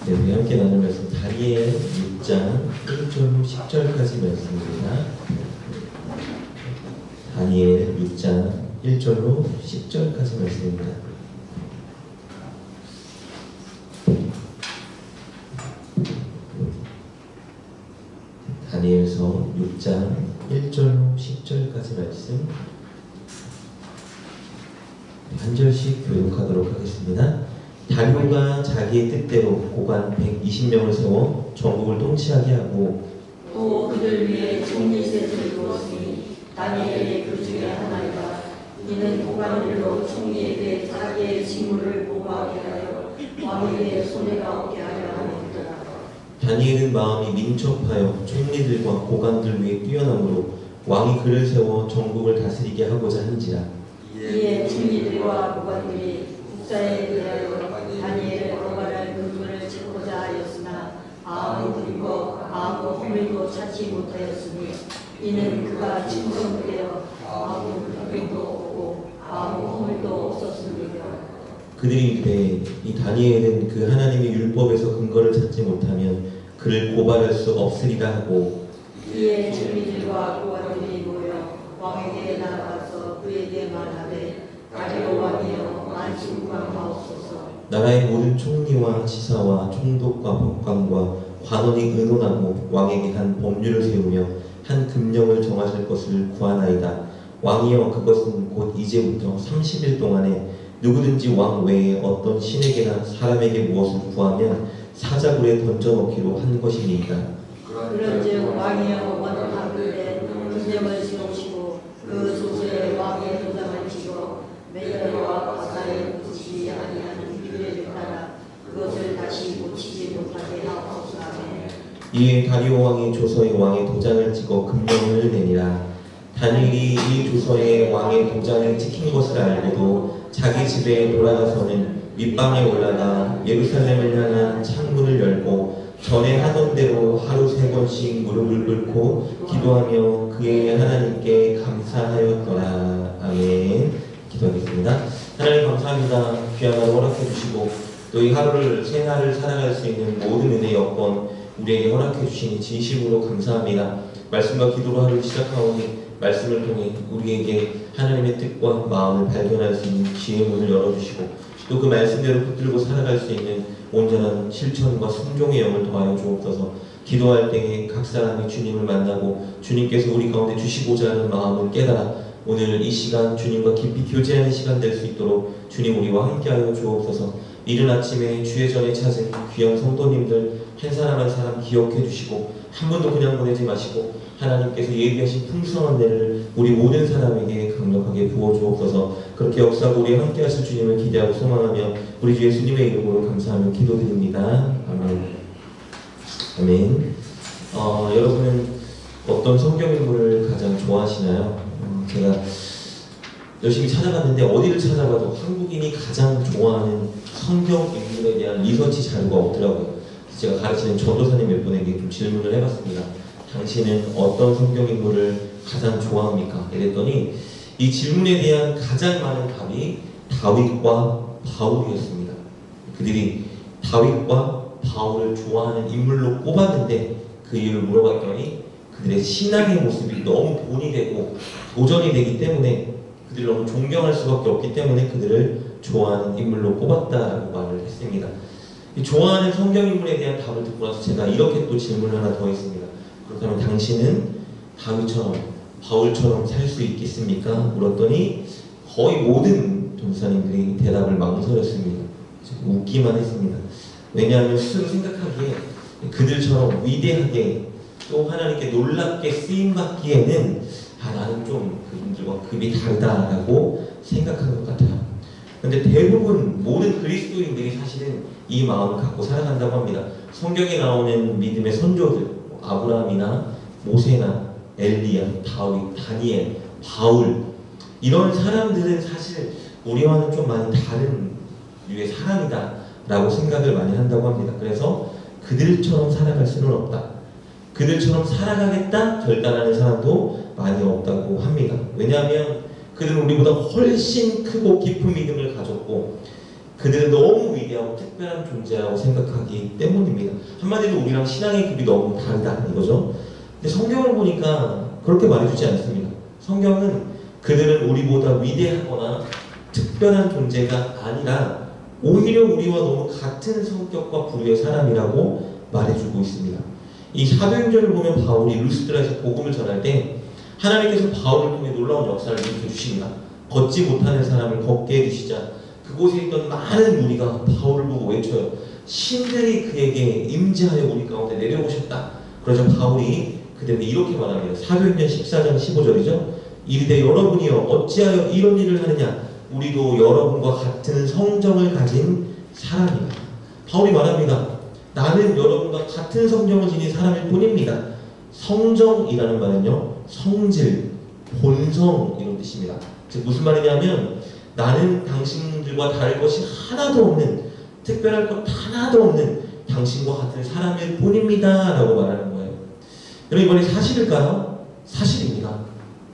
네, 우리 함께 나눌 말씀 다니엘 6장 1절로 10절까지 말씀입니다. 다니엘 6장 1절로 10절까지 말씀입니다. 다니엘서 6장 1절로 10절까지 말씀 한 절씩 교독하도록 하겠습니다. 다리오가 자기의 뜻대로 고관 120명을 세워 전국을 통치하게 하고 또 그들 위에 총리셋을 두었으니 다니엘의 그 중에 하나이다. 이는 고관들로 총리에게 자기의 직무를 보고하게 하여 왕에게 손해가 없게 하려 함이다. 다니엘은 마음이 민첩하여 총리들과 고관들 위에 뛰어나므로 왕이 그를 세워 전국을 다스리게 하고자 한지라. 이에 총리들과 고관들이 국사에 대하여 다니엘을 고발할 근거를 찾고자 하였으나 아무 근거 아무 허물도 찾지 못하였으니 이는 그가 충성되어 아무 불평도 없고 아무 허물도 없었습니다. 그들이 이르되 이 다니엘은 그 하나님의 율법에서 근거를 찾지 못하면 그를 고발할 수 없으리라 하고 이에 총리들과 고관들이 모여 왕에게 나아가서 그에게 말하되 다리오 왕이여 만신무강하옵소서. 나라의 모든 총리와 지사와 총독과 법관과 관원이 의논하고 왕에게 한 법률을 세우며 한 금령을 정하실 것을 구하나이다. 왕이여 그것은 곧 이제부터 30일 동안에 누구든지 왕 외에 어떤 신에게나 사람에게 무엇을 구하면 사자굴에 던져넣기로 한 것이니이다. 그런즉 왕이여 원하건대 금령을 세우시고 그 소수에 왕의 도장을 찍어 메달과 가사에 붙이지 아니하는 규례를 따라 그것을 다시 고치지 못하게 하옵소서. 이에 다리오 왕이 조서에 왕의 도장을 찍어 금령을 내니라. 다니엘이 이 조서에 왕의 도장을 찍힌 것을 알고도 자기 집에 돌아가서는 윗방에 올라가 예루살렘을 향한 창문을 열고 전에 하던 대로 하루 3번씩 무릎을 꿇고 기도하며 그의 하나님께 감사하였더라. 아멘. 기도하겠습니다. 하나님 감사합니다. 귀한 하루 허락해 주시고 또 이 하루를 생활을 살아갈 수 있는 모든 은혜의 여건 우리에게 허락해 주시니 진심으로 감사합니다. 말씀과 기도로 하루를 시작하오니 말씀을 통해 우리에게 하나님의 뜻과 마음을 발견할 수 있는 지혜의 문을 열어주시고 또 그 말씀대로 붙들고 살아갈 수 있는 온전한 실천과 순종의 영을 더하여 주옵소서. 기도할 때에 각 사람이 주님을 만나고 주님께서 우리 가운데 주시고자 하는 마음을 깨달아 오늘 이 시간 주님과 깊이 교제하는 시간 될 수 있도록 주님 우리와 함께하여 주옵소서. 이른 아침에 주의 전에 찾은 귀한 성도님들 한 사람 한 사람 기억해 주시고 한 분도 그냥 보내지 마시고 하나님께서 예비하신 풍성한 은혜를 우리 모든 사람에게 강력하게 부어주옵소서. 그렇게 역사하고 우리와 함께 하실 주님을 기대하고 소망하며 우리 주 예수님의 이름으로 감사하며 기도드립니다. 아멘. 아멘. 여러분은 어떤 성경인물을 가장 좋아하시나요? 제가 열심히 찾아봤는데 어디를 찾아봐도 한국인이 가장 좋아하는 성경 인물에 대한 리서치 자료가 없더라고요. 제가 가르치는 전도사님 몇 분에게 좀 질문을 해봤습니다. 당신은 어떤 성경 인물을 가장 좋아합니까? 이랬더니 이 질문에 대한 가장 많은 답이 다윗과 바울이었습니다. 그들이 다윗과 바울을 좋아하는 인물로 꼽았는데 그 이유를 물어봤더니 그들의 신앙의 모습이 너무 본이 되고 도전이 되기 때문에 그들을 너무 존경할 수밖에 없기 때문에 그들을 좋아하는 인물로 꼽았다라고 말을 했습니다. 이 좋아하는 성경인물에 대한 답을 듣고 나서 제가 이렇게 또 질문을 하나 더 했습니다. 그렇다면 당신은 다윗처럼 바울처럼 살 수 있겠습니까? 물었더니 거의 모든 전도사님들이 대답을 망설였습니다. 웃기만 했습니다. 왜냐하면 스스로 생각하기에 그들처럼 위대하게 또 하나님께 놀랍게 쓰임받기에는 나는 좀 그분들과 급이 다르다라고 생각한 것 같아요. 그런데 대부분 모든 그리스도인들이 사실은 이 마음을 갖고 살아간다고 합니다. 성경에 나오는 믿음의 선조들 아브라함이나 모세나 엘리야, 다윗, 다니엘, 바울 이런 사람들은 사실 우리와는 좀 많이 다른 류의 사람이다 라고 생각을 많이 한다고 합니다. 그래서 그들처럼 살아갈 수는 없다. 그들처럼 살아가겠다 결단하는 사람도 많이 없다고 합니다. 왜냐하면 그들은 우리보다 훨씬 크고 깊은 믿음을 가졌고 그 그들은 너무 위대하고 특별한 존재라고 생각하기 때문입니다. 한마디로 우리랑 신앙의 급이 너무 다르다 이거죠. 근데 성경을 보니까 그렇게 말해주지 않습니다. 성경은 그들은 우리보다 위대하거나 특별한 존재가 아니라 오히려 우리와 너무 같은 성격과 부류의 사람이라고 말해주고 있습니다. 이 사도행전을 보면 바울이 루스드라에서 복음을 전할 때 하나님께서 바울을 통해 놀라운 역사를 일으켜주십니다. 걷지 못하는 사람을 걷게 해주시자 그곳에 있던 많은 무리가 바울을 보고 외쳐요. 신들이 그에게 임재하여 우리 가운데 내려오셨다. 그러자 바울이 그들에게 이렇게 말합니다. 사도행전 14장 15절이죠. 이르되 여러분이여 어찌하여 이런 일을 하느냐. 우리도 여러분과 같은 성정을 가진 사람이다. 바울이 말합니다. 나는 여러분과 같은 성정을 지닌 사람일 뿐입니다. 성정이라는 말은요, 성질, 본성 이런 뜻입니다. 즉 무슨 말이냐면 나는 당신들과 다를 것이 하나도 없는, 특별할 것 하나도 없는 당신과 같은 사람일 뿐입니다 라고 말하는 거예요. 여러분 이번에 사실일까요? 사실입니다.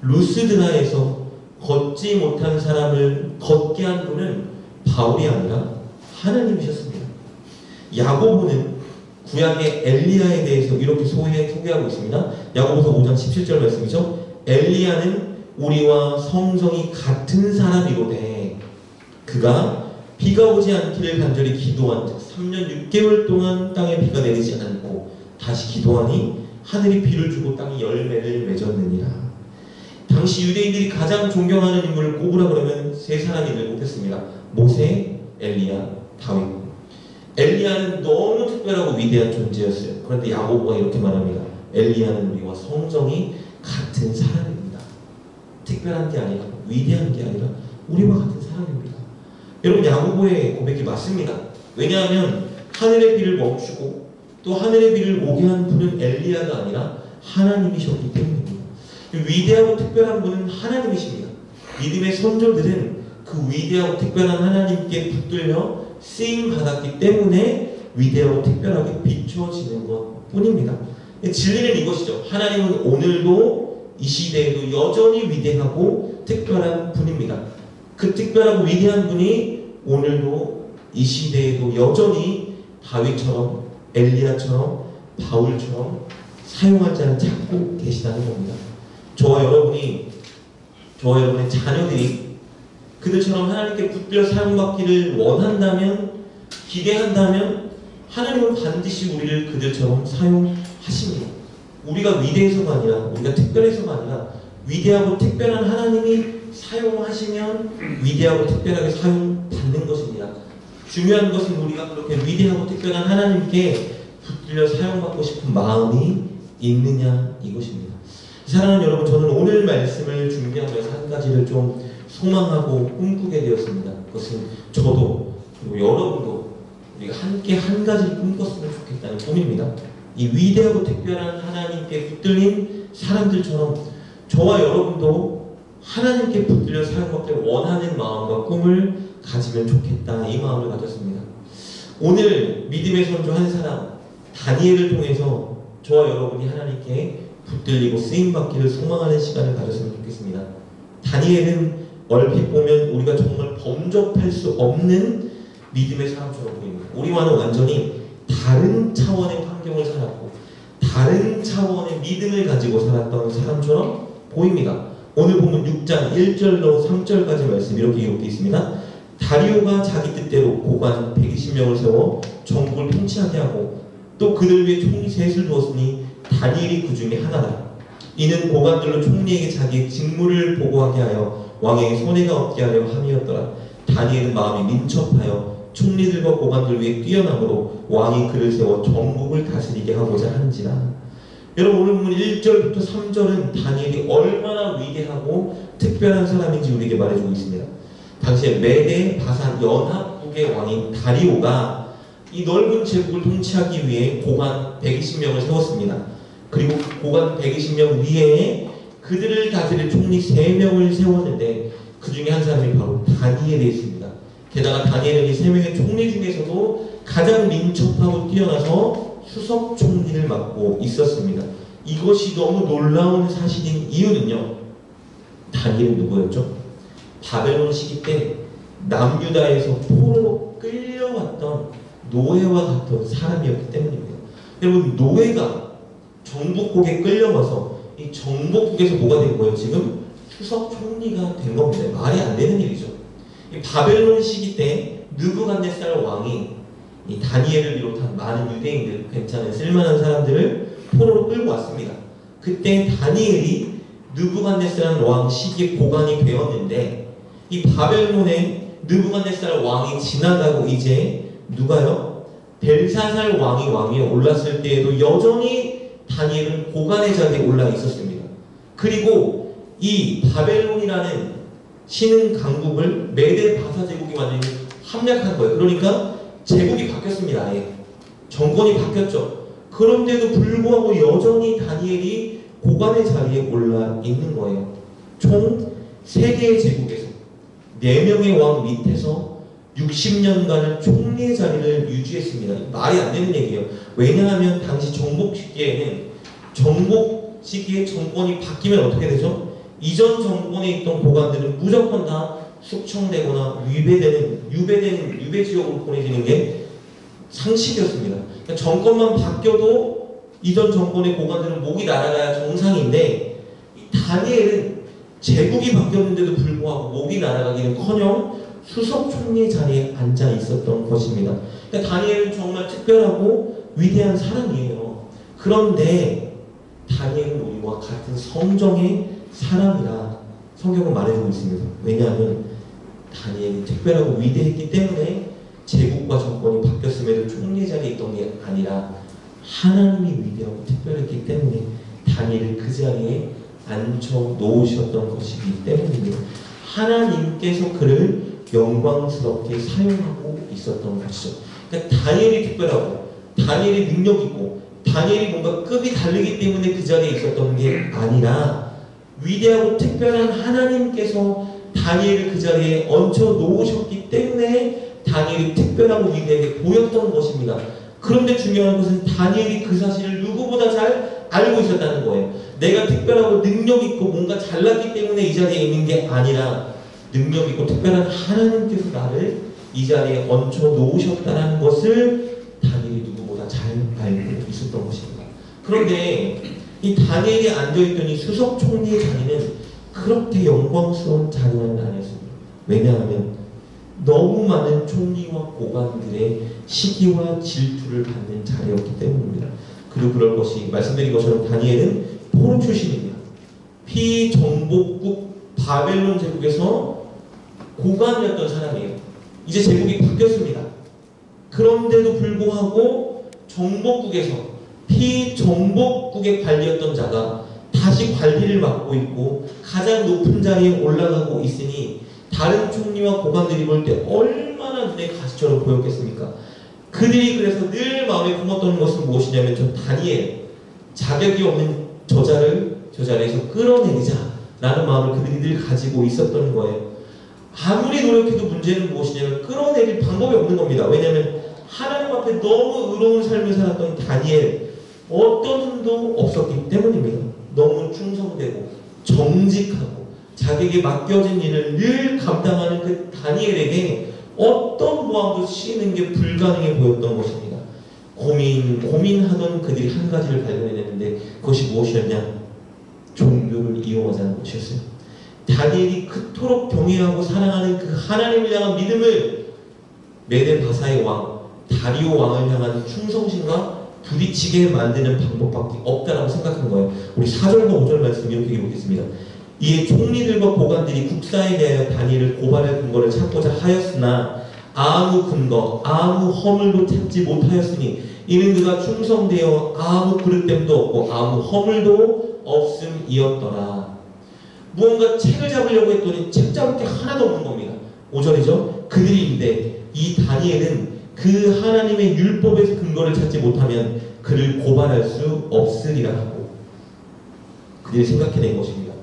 루스드라에서 걷지 못한 사람을 걷게 한 분은 바울이 아니라 하나님이셨습니다. 야고보는 구약의 엘리야에 대해서 이렇게 소개하고 있습니다. 야고보서 5장 17절 말씀이죠. 엘리야는 우리와 성성이 같은 사람이로되 그가 비가 오지 않기를 간절히 기도한 즉 3년 6개월 동안 땅에 비가 내리지 않고 다시 기도하니 하늘이 비를 주고 땅이 열매를 맺었느니라. 당시 유대인들이 가장 존경하는 인물을 꼽으라 그러면 세 사람이 꼽혔습니다. 모세, 엘리야, 다윗. 엘리야는 너무 특별하고 위대한 존재였어요. 그런데 야고보가 이렇게 말합니다. 엘리야는 우리와 성정이 같은 사람입니다. 특별한 게 아니라 위대한 게 아니라 우리와 같은 사람입니다. 여러분 야고보의 고백이 맞습니다. 왜냐하면 하늘의 비를 멈추고 또 하늘의 비를 오게 한 분은 엘리야가 아니라 하나님이셨기 때문입니다. 위대하고 특별한 분은 하나님이십니다. 믿음의 선조들은 그 위대하고 특별한 하나님께 붙들려 쓰임 받았기 때문에 위대하고 특별하게 비춰지는 것 뿐입니다. 진리는 이것이죠. 하나님은 오늘도 이 시대에도 여전히 위대하고 특별한 분입니다. 그 특별하고 위대한 분이 오늘도 이 시대에도 여전히 다윗처럼 엘리야처럼 바울처럼 사용할 자를 찾고 계시다는 겁니다. 저와 여러분의 자녀들이 그들처럼 하나님께 붙들려 사용받기를 원한다면, 기대한다면 하나님은 반드시 우리를 그들처럼 사용하십니다. 우리가 위대해서가 아니라, 우리가 특별해서가 아니라 위대하고 특별한 하나님이 사용하시면 위대하고 특별하게 사용받는 것입니다. 중요한 것은 우리가 그렇게 위대하고 특별한 하나님께 붙들려 사용받고 싶은 마음이 있느냐 이것입니다. 사랑하는 여러분, 저는 오늘 말씀을 준비하면서 한 가지를 좀 소망하고 꿈꾸게 되었습니다. 그것은 저도 그리고 여러분도 우리가 함께 한 가지를 꿈꿨으면 좋겠다는 꿈입니다. 이 위대하고 특별한 하나님께 붙들린 사람들처럼 저와 여러분도 하나님께 붙들려 사용받기를 원하는 마음과 꿈을 가지면 좋겠다, 이 마음을 가졌습니다. 오늘 믿음의 선조 한 사람 다니엘을 통해서 저와 여러분이 하나님께 붙들리고 쓰임받기를 소망하는 시간을 가졌으면 좋겠습니다. 다니엘은 얼핏 보면 우리가 정말 범접할 수 없는 믿음의 사람처럼 보입니다. 우리와는 완전히 다른 차원의 환경을 살았고 다른 차원의 믿음을 가지고 살았던 사람처럼 보입니다. 오늘 보면 6장 1절로 3절까지 말씀 이렇게 기록되어 있습니다. 다리오가 자기 뜻대로 고관 120명을 세워 전국을 통치하게 하고 또 그들 위에 총리 셋을 두었으니 다니엘이 그 중에 하나다. 이는 고관들로 총리에게 자기의 직무를 보고하게 하여 왕에게 손해가 없게 하려 함이었더라. 다니엘은 마음이 민첩하여 총리들과 고관들 위에 뛰어남으로 왕이 그를 세워 전국을 다스리게 하고자 한지라. 여러분 오늘 보면 1절부터 3절은 다니엘이 얼마나 위대하고 특별한 사람인지 우리에게 말해주고 있습니다. 당시에 메대 바산 연합국의 왕인 다리오가 이 넓은 제국을 통치하기 위해 고관 120명을 세웠습니다. 그리고 고관 120명 위에 그들을 다스릴 총리 3명을 세웠는데 그 중에 한 사람이 바로 다니엘이 있습니다. 게다가 다니엘은 이 3명의 총리 중에서도 가장 민첩하고 뛰어나서 수석 총리를 맡고 있었습니다. 이것이 너무 놀라운 사실인 이유는요. 다니엘은 누구였죠? 바벨론 시기 때 남유다에서 포로로 살았던 노예와 같은 사람이었기 때문입니다. 여러분, 노예가 정복국에 끌려가서 이 정복국에서 뭐가 된 거예요? 지금 수석 총리가 된 겁니다. 말이 안 되는 일이죠. 이 바벨론 시기 때 느부갓네살 왕이 이 다니엘을 비롯한 많은 유대인들, 괜찮은 쓸만한 사람들을 포로로 끌고 왔습니다. 그때 다니엘이 느부갓네살 왕 시기에 고관이 되었는데, 이 바벨론의 느부갓네살 왕이 지나가고 이제 누가요? 벨사살 왕이 위에 올랐을 때에도 여전히 다니엘은 고관의 자리에 올라 있었습니다. 그리고 이 바벨론이라는 신흥 강국을 메데 바사 제국이 완전히 함락한 거예요. 그러니까 제국이 바뀌었습니다. 아예 정권이 바뀌었죠. 그런데도 불구하고 여전히 다니엘이 고관의 자리에 올라 있는 거예요. 총 3개의 제국에서 4명의 왕 밑에서 60년간을 총리의 자리를 유지했습니다. 말이 안 되는 얘기예요. 왜냐하면 당시 정복 시기에 정권이 바뀌면 어떻게 되죠? 이전 정권에 있던 고관들은 무조건 다 숙청되거나 유배 지역으로 보내지는 게 상식이었습니다. 그러니까 정권만 바뀌어도 이전 정권의 고관들은 목이 날아가야 정상인데, 이 다니엘은 제국이 바뀌었는데도 불구하고 목이 날아가기는커녕 수석 총리 자리에 앉아 있었던 것입니다. 그러니까 다니엘은 정말 특별하고 위대한 사람이에요. 그런데 다니엘은 우리와 같은 성정의 사람이라 성경은 말해주고 있습니다. 왜냐하면 다니엘이 특별하고 위대했기 때문에 제국과 정권이 바뀌었음에도 총리 자리에 있던 게 아니라 하나님이 위대하고 특별했기 때문에 다니엘을 그 자리에 앉혀 놓으셨던 것이기 때문입니다. 하나님께서 그를 영광스럽게 사용하고 있었던 것이죠. 그러니까 다니엘이 특별하고 다니엘이 능력있고 다니엘이 뭔가 급이 다르기 때문에 그 자리에 있었던 게 아니라 위대하고 특별한 하나님께서 다니엘을 그 자리에 얹혀 놓으셨기 때문에 다니엘이 특별하고 위대하게 보였던 것입니다. 그런데 중요한 것은 다니엘이 그 사실을 누구보다 잘 알고 있었다는 거예요. 내가 특별하고 능력있고 뭔가 잘났기 때문에 이 자리에 있는 게 아니라 능력있고 특별한 하나님께서 나를 이 자리에 얹혀 놓으셨다는 것을 다니엘이 누구보다 잘 알고 있었던 것입니다. 그런데 이 다니엘이 앉아있던 이 수석 총리의 자리는 그렇게 영광스러운 자리는 아니었습니다. 왜냐하면 너무 많은 총리와 고관들의 시기와 질투를 받는 자리였기 때문입니다. 그리고 그럴 것이 말씀드린 것처럼 다니엘은 포로 출신입니다. 피정복국 바벨론 제국에서 고관이었던 사람이에요. 이제 제국이 바뀌었습니다. 그런데도 불구하고 정복국에서 피정복국의 관리였던 자가 다시 관리를 맡고 있고 가장 높은 자리에 올라가고 있으니 다른 총리와 고관들이 볼 때 얼마나 눈에 가시처럼 보였겠습니까? 그들이 그래서 늘 마음에 품었던 것은 무엇이냐면, 저 다니엘, 자격이 없는 저 자리에서 끌어내리자라는 마음을 그들이 늘 가지고 있었던 거예요. 아무리 노력해도 문제는 무엇이냐면 끌어내릴 방법이 없는 겁니다. 왜냐하면 하나님 앞에 너무 의로운 삶을 살았던 다니엘, 어떤 흠도 없었기 때문입니다. 너무 충성되고 정직하고 자기에게 맡겨진 일을 늘 감당하는 그 다니엘에게 어떤 모함도 씌이는 게 불가능해 보였던 것입니다. 고민하던 그들이 한 가지를 발견해냈는데, 그것이 무엇이었냐? 종교를 이용하자는 것이었어요. 다니엘이 그토록 경외하고 사랑하는 그 하나님을 향한 믿음을 메데 바사의 왕 다리오 왕을 향한 충성심과 부딪히게 만드는 방법밖에 없다라고 생각한 거예요. 우리 4절과 5절 말씀 이렇게 읽어보겠습니다. 이에 총리들과 고관들이 국사에 대하여 다니엘을 고발할 근거를 찾고자 하였으나 아무 근거, 아무 허물도 찾지 못하였으니 이는 그가 충성되어 아무 그릇됨도 없고 아무 허물도 없음이었더라. 무언가 책을 잡으려고 했더니 책 잡을 게 하나도 없는 겁니다. 5절이죠. 그들이 이르되 이 다니엘은 그 하나님의 율법에서 근거를 찾지 못하면 그를 고발할 수 없으리라 하고 그들이 생각해낸 것입니다.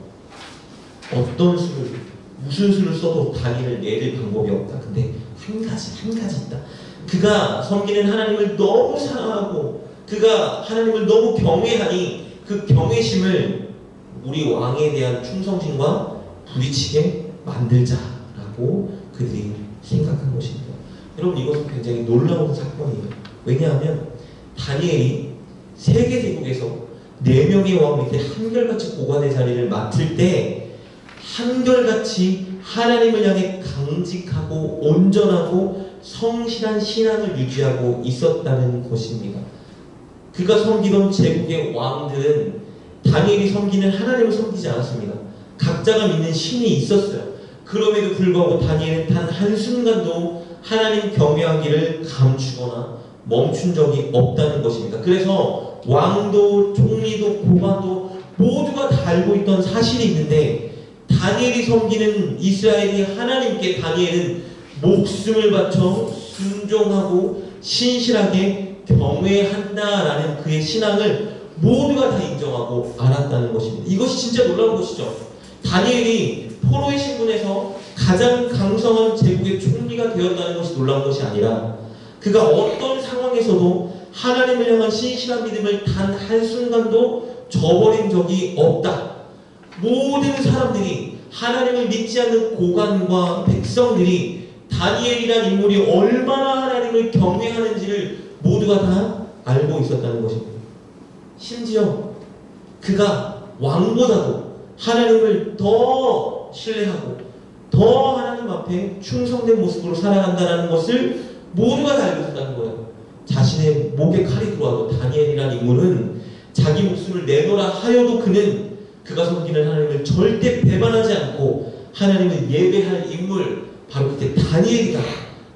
어떤 수를, 무슨 수를 써도 다니엘을 내릴 방법이 없다. 근데 한 가지 있다. 그가 섬기는 하나님을 너무 사랑하고 그가 하나님을 너무 경외하니 그 경외심을 우리 왕에 대한 충성심과 부딪히게 만들자라고 그들이 생각한 것입니다. 여러분 이것은 굉장히 놀라운 사건이에요. 왜냐하면 다니엘이 세계 제국에서 4명의 왕 밑에 한결같이 고관의 자리를 맡을 때 한결같이 하나님을 향해 강직하고 온전하고 성실한 신앙을 유지하고 있었다는 것입니다. 그가 섬기던 제국의 왕들은 다니엘이 섬기는 하나님을 섬기지 않았습니다. 각자가 믿는 신이 있었어요. 그럼에도 불구하고 다니엘은 단 한순간도 하나님 경외하기를 감추거나 멈춘 적이 없다는 것입니다. 그래서 왕도 총리도 고관도 모두가 다 알고 있던 사실이 있는데 다니엘이 섬기는 이스라엘이 하나님께 다니엘은 목숨을 바쳐 순종하고 신실하게 경외한다라는 그의 신앙을 모두가 다 인정하고 알았다는 것입니다. 이것이 진짜 놀라운 것이죠. 다니엘이 포로의 신분에서 가장 강성한 제국의 총리가 되었다는 것이 놀라운 것이 아니라 그가 어떤 상황에서도 하나님을 향한 신실한 믿음을 단 한순간도 저버린 적이 없다. 모든 사람들이 하나님을 믿지 않는 고관과 백성들이 다니엘이라는 인물이 얼마나 하나님을 경외하는지를 모두가 다 알고 있었다는 것입니다. 심지어 그가 왕보다도 하나님을 더 신뢰하고 더 하나님 앞에 충성된 모습으로 살아간다는 것을 모두가 다 알고 있었다는 거예요. 자신의 목에 칼이 들어와도 다니엘이라는 인물은 자기 목숨을 내놓으라 하여도 그는 그가 섬기는 하나님을 절대 배반하지 않고 하나님을 예배할 인물 바로 그때 다니엘이다.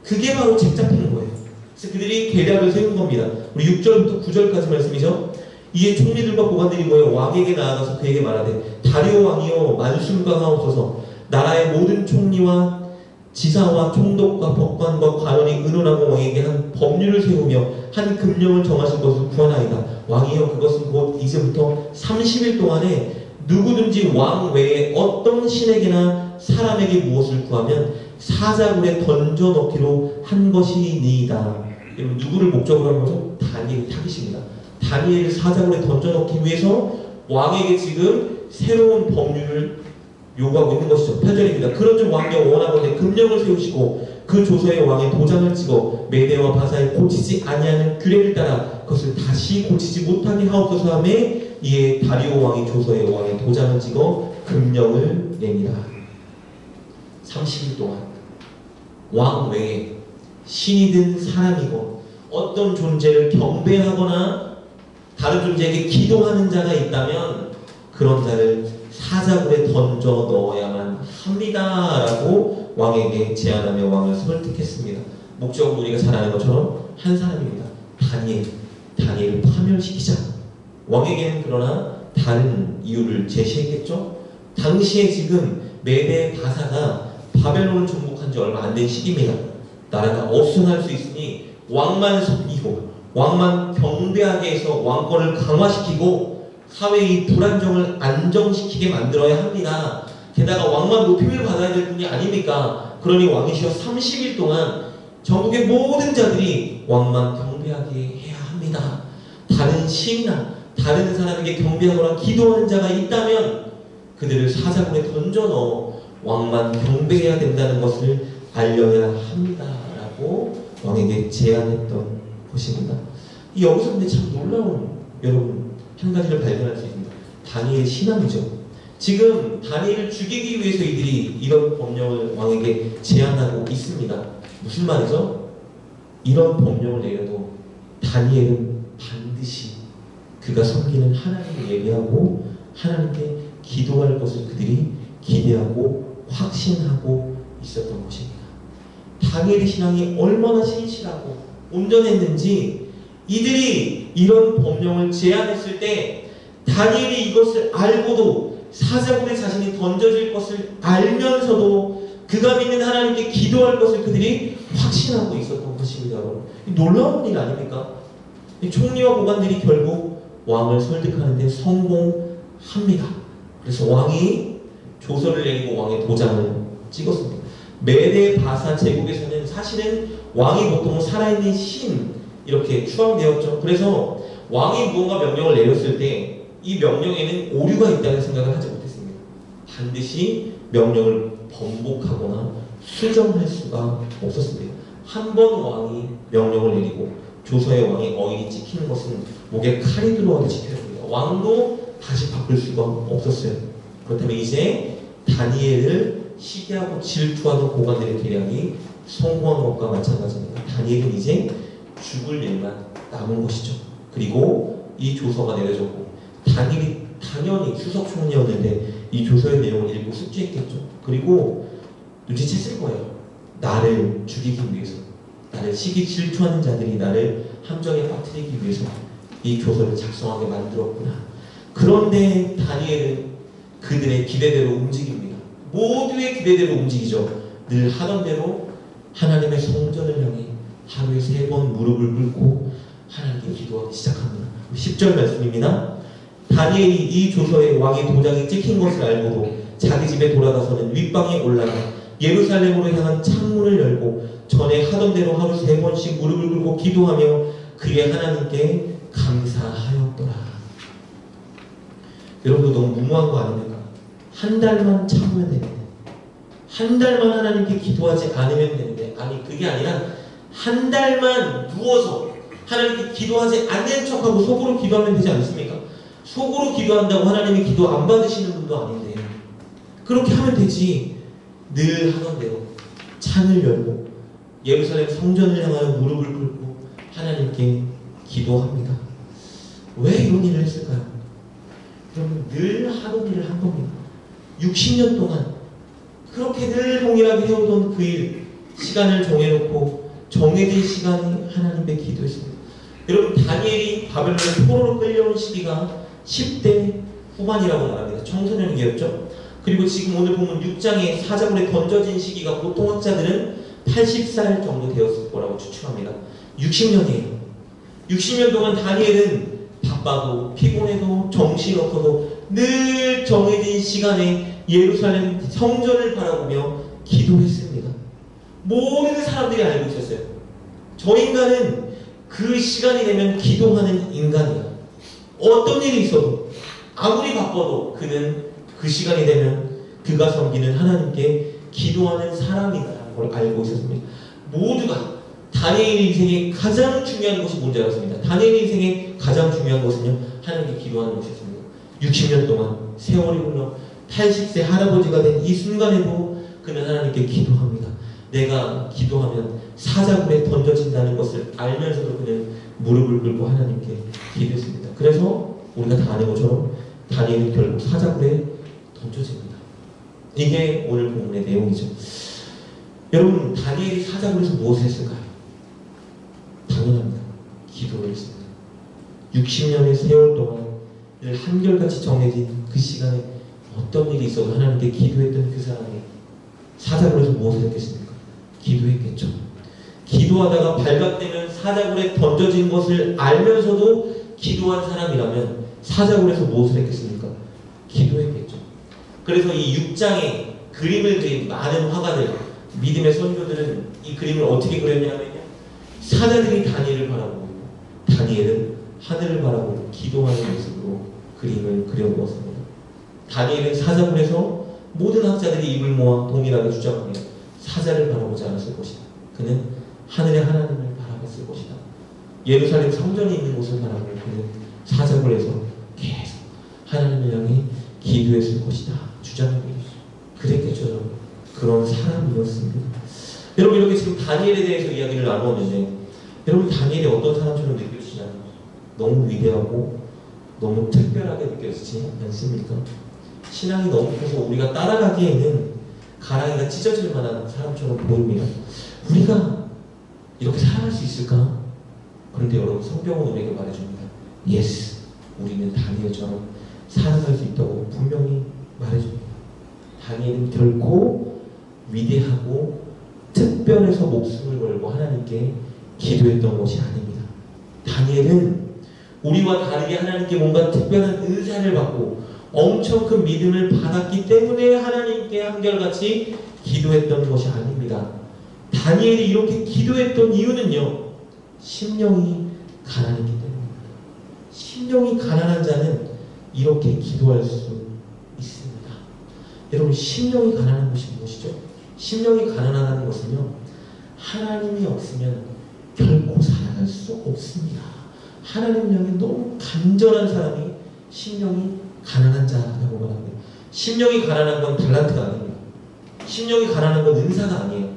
그게 바로 책 잡히는 거예요. 그래서 그들이 계략을 세운 겁니다. 우리 6절부터 9절까지 말씀이죠. 이에 총리들과 고관들이 모여 왕에게 나아가서 그에게 말하되 다리오 왕이여 만순강하옵소서. 나라의 모든 총리와 지사와 총독과 법관과 관원이 의논하고 왕에게 한 법률을 세우며 한 금령을 정하실 것을 구하나이다. 왕이여 그것은 곧 이제부터 30일 동안에 누구든지 왕 외에 어떤 신에게나 사람에게 무엇을 구하면 사자굴에 던져 넣기로 한 것이니이다. 여러분 누구를 목적으로 하는 거죠? 다니엘의 타깃입니다. 다니엘을 사자굴에 던져 넣기 위해서 왕에게 지금 새로운 법률을 요구하고 있는 것이죠. 8절입니다. 그런즉 왕여 원하건대 금령을 세우시고 그 조서에 왕의 도장을 찍어 메대와 바사에 고치지 아니하는 규례를 따라 그것을 다시 고치지 못하게 하옵소서 하며 이에 다리오 왕이 조서에 왕의 도장을 찍어 금령을 내니라. 30일 동안 왕 외에 신이든 사람이건 어떤 존재를 경배하거나 다른 존재에게 기도하는 자가 있다면 그런 자를 사자굴에 던져 넣어야만 합니다라고 왕에게 제안하며 왕을 설득했습니다. 목적은 우리가 잘 아는 것처럼 한 사람입니다. 다니엘을 파멸시키자. 왕에게는 그러나 다른 이유를 제시했겠죠. 당시에 지금 메대 바사가 바벨론을 정복한 지 얼마 안 된 시기입니다. 나라가 어수선할 수 있으니 왕만 섬기고 왕만 경배하게 해서 왕권을 강화시키고 사회의 불안정을 안정시키게 만들어야 합니다. 게다가 왕만 높임을 받아야 될 분이 아닙니까? 그러니 왕이시여 30일 동안 전국의 모든 자들이 왕만 경배하게 해야 합니다. 다른 신이나 다른 사람에게 경배하거나 기도하는 자가 있다면 그들을 사자굴에 던져 넣어 왕만 경배해야 된다는 것을 알려야 합니다. 라고 왕에게 제안했던 것입니다. 여기서 근데 참 놀라운 여러분 한 가지를 발견할 수 있습니다. 다니엘의 신앙이죠. 지금 다니엘을 죽이기 위해서 이들이 이런 법령을 왕에게 제안하고 있습니다. 무슨 말이죠? 이런 법령을 내려도 다니엘은 반드시 그가 섬기는 하나님을 예배하고 하나님께 기도할 것을 그들이 기대하고 확신하고 있었던 것입니다. 다니엘의 신앙이 얼마나 신실하고 온전했는지 이들이 이런 법령을 제안했을 때 다니엘이 이것을 알고도 사자굴에 자신이 던져질 것을 알면서도 그가 믿는 하나님께 기도할 것을 그들이 확신하고 있었던 것입니다. 놀라운 일 아닙니까? 총리와 고관들이 결국 왕을 설득하는 데 성공합니다. 그래서 왕이 조서를 내리고 왕의 도장을 찍었습니다. 메대 바사 제국에서는 사실은 왕이 보통 살아있는 신 이렇게 추앙되었죠. 그래서 왕이 무언가 명령을 내렸을 때 이 명령에는 오류가 있다는 생각을 하지 못했습니다. 반드시 명령을 번복하거나 수정할 수가 없었습니다. 한 번 왕이 명령을 내리고 조서의 왕이 어인이 찍히는 것은 목에 칼이 들어와도 지켜야 됩니다. 왕도 다시 바꿀 수가 없었어요. 그렇다면 이제 다니엘을 시기하고 질투하던 고관들의 계략이 성공한 것과 마찬가지입니다. 다니엘은 이제 죽을 일만 남은 것이죠. 그리고 이 조서가 내려졌고 다니엘이 당연히 수석 총리였는데 이 조서의 내용을 읽고 숙지했겠죠. 그리고 눈치챘을 거예요. 나를 죽이기 위해서, 나를 시기 질투하는 자들이 나를 함정에 빠뜨리기 위해서 이 조서를 작성하게 만들었구나. 그런데 다니엘은 그들의 기대대로 움직입니다. 모두의 기대대로 움직이죠. 늘 하던 대로 하나님의 성전을 향해 하루에 3번 무릎을 꿇고 하나님께 기도하기 시작합니다. 10절 말씀입니다. 다니엘이 이 조서에 왕의 도장이 찍힌 것을 알고도 자기 집에 돌아가서는 윗방에 올라가 예루살렘으로 향한 창문을 열고 전에 하던 대로 하루 3번씩 무릎을 꿇고 기도하며 그의 하나님께 감사하였더라. 여러분도 너무 무모한 거 아닙니까? 한 달만 참으면 되는데, 한 달만 하나님께 기도하지 않으면 되는데, 아니 그게 아니라 한 달만 누워서 하나님께 기도하지 않는 척하고 속으로 기도하면 되지 않습니까? 속으로 기도한다고 하나님이 기도 안 받으시는 분도 아닌데 그렇게 하면 되지. 늘 하던 대로 창을 열고 예루살렘 성전을 향하여 무릎을 꿇고 하나님께 기도합니다. 왜 이런 일을 했을까요? 그러면 늘 하던 일을 한 겁니다. 60년 동안 그렇게 늘 동일하게 해오던 그 일, 시간을 정해놓고 정해진 시간에 하나님께 기도했습니다. 여러분, 다니엘이 바벨론에 포로로 끌려온 시기가 10대 후반이라고 말합니다. 청소년기였죠. 그리고 지금 오늘 보면 6장에 사자굴에 던져진 시기가 보통 학자들은 80살 정도 되었을 거라고 추측합니다. 60년이에요. 60년 동안 다니엘은 바빠도 피곤해도 정신없어도 늘 정해진 시간에 예루살렘 성전을 바라보며 기도했습니다. 모든 사람들이 알고 있었어요. 저 인간은 그 시간이 되면 기도하는 인간이야. 어떤 일이 있어도 아무리 바빠도 그는 그 시간이 되면 그가 섬기는 하나님께 기도하는 사람이라는 걸 알고 있었습니다. 모두가 다니엘 인생의 가장 중요한 것이 뭔지 알았습니다. 다니엘 인생의 가장 중요한 것은요, 하나님께 기도하는 것이었습니다. 60년 동안 세월이 흘러 80세 할아버지가 된 이 순간에도 그는 하나님께 기도합니다. 내가 기도하면 사자굴에 던져진다는 것을 알면서도 그는 무릎을 꿇고 하나님께 기도했습니다. 그래서 우리가 다 아는 것처럼 다니엘은 결국 사자굴에 던져집니다. 이게 오늘 본문의 내용이죠. 여러분, 다니엘이 사자굴에서 무엇을 했을까요? 당연합니다. 기도를 했습니다. 60년의 세월 동안 늘 한결같이 정해진 그 시간에 어떤 일이 있어도 하나님께 기도했던 그 사람이 사자굴에서 무엇을 했겠습니까? 기도했겠죠. 기도하다가 발각되면 사자굴에 던져진 것을 알면서도 기도한 사람이라면 사자굴에서 무엇을 했겠습니까? 기도했겠죠. 그래서 이 6장에 그림을 그린 많은 화가들, 믿음의 선교들은 이 그림을 어떻게 그렸냐면요, 사자들이 다니엘을 바라보고 다니엘은 하늘을 바라보고 기도하는 모습으로 그림을 그려놓았습니다. 다니엘은 사자굴에서 모든 학자들이 입을 모아 동일하게 주장합니다. 사자를 바라보지 않았을 것이다. 그는 하늘의 하나님을 바라봤을 것이다. 예루살렘 성전이 있는 곳을 바라보고 그는 사자굴에서 계속 하나님을 향해 기도했을 것이다. 주장합니다. 그랬겠죠, 여러분. 그런 사람이었습니다. 여러분, 이렇게 지금 다니엘에 대해서 이야기를 나누었는데, 여러분, 다니엘이 어떤 사람처럼 느껴지시나요? 너무 위대하고 너무 특별하게 느껴지지 않습니까? 신앙이 너무 커서 우리가 따라가기에는 가랑이가 찢어질 만한 사람처럼 보입니다. 우리가 이렇게 살아갈 수 있을까? 그런데 여러분, 성경은 우리에게 말해줍니다. 예스, 우리는 다니엘처럼 살아갈 수 있다고 분명히 말해줍니다. 다니엘은 결코 위대하고 특별해서 목숨을 걸고 하나님께 기도했던 것이 아닙니다. 다니엘은 우리와 다르게 하나님께 뭔가 특별한 은사를 받고 엄청 큰 믿음을 받았기 때문에 하나님께 한결같이 기도했던 것이 아닙니다. 다니엘이 이렇게 기도했던 이유는요, 심령이 가난했기 때문입니다. 심령이 가난한 자는 이렇게 기도할 수 있습니다. 여러분, 심령이 가난한 것이 무엇이죠? 심령이 가난하다는 것은요, 하나님이 없으면 결코 살아갈 수 없습니다. 하나님 향해 너무 간절한 사람이 심령이 가난한 자라고 말합니다. 심령이 가난한 건 달란트가 아닙니다. 심령이 가난한 건 은사가 아니에요.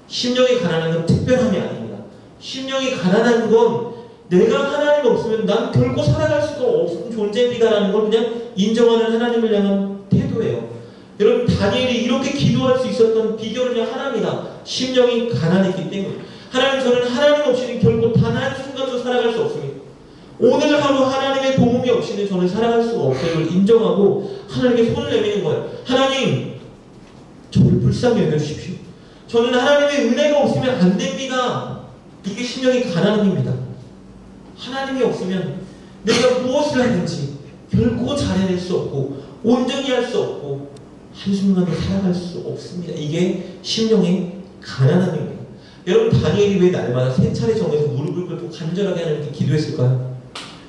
심령이 가난한 건 특별함이 아닙니다. 심령이 가난한 건 내가 하나님 없으면 난 결코 살아갈 수가 없는 존재입니다라는 걸 그냥 인정하는 하나님을 향한 태도예요. 여러분, 다니엘이 이렇게 기도할 수 있었던 비결은 하나입니다. 심령이 가난했기 때문에. 하나님, 저는 하나님 없이는 결코 단 한순간도 살아갈 수 없습니다. 오늘 하루 하나님의 도움이 없이는 저는 살아갈 수가 없어요. 인정하고 하나님께 손을 내미는 거예요. 하나님, 저를 불쌍히 여겨주십시오. 저는 하나님의 은혜가 없으면 안 됩니다. 이게 심령이 가난입니다. 하나님이 없으면 내가 무엇을 하든지 결코 잘해낼 수 없고 온전히 할 수 없고 한순간도 살아갈 수 없습니다. 이게 심령의 가난함입니다. 여러분, 다니엘이 왜 날마다 3차례 정해서 무릎을 꿇고 간절하게 하나님께 기도했을까요?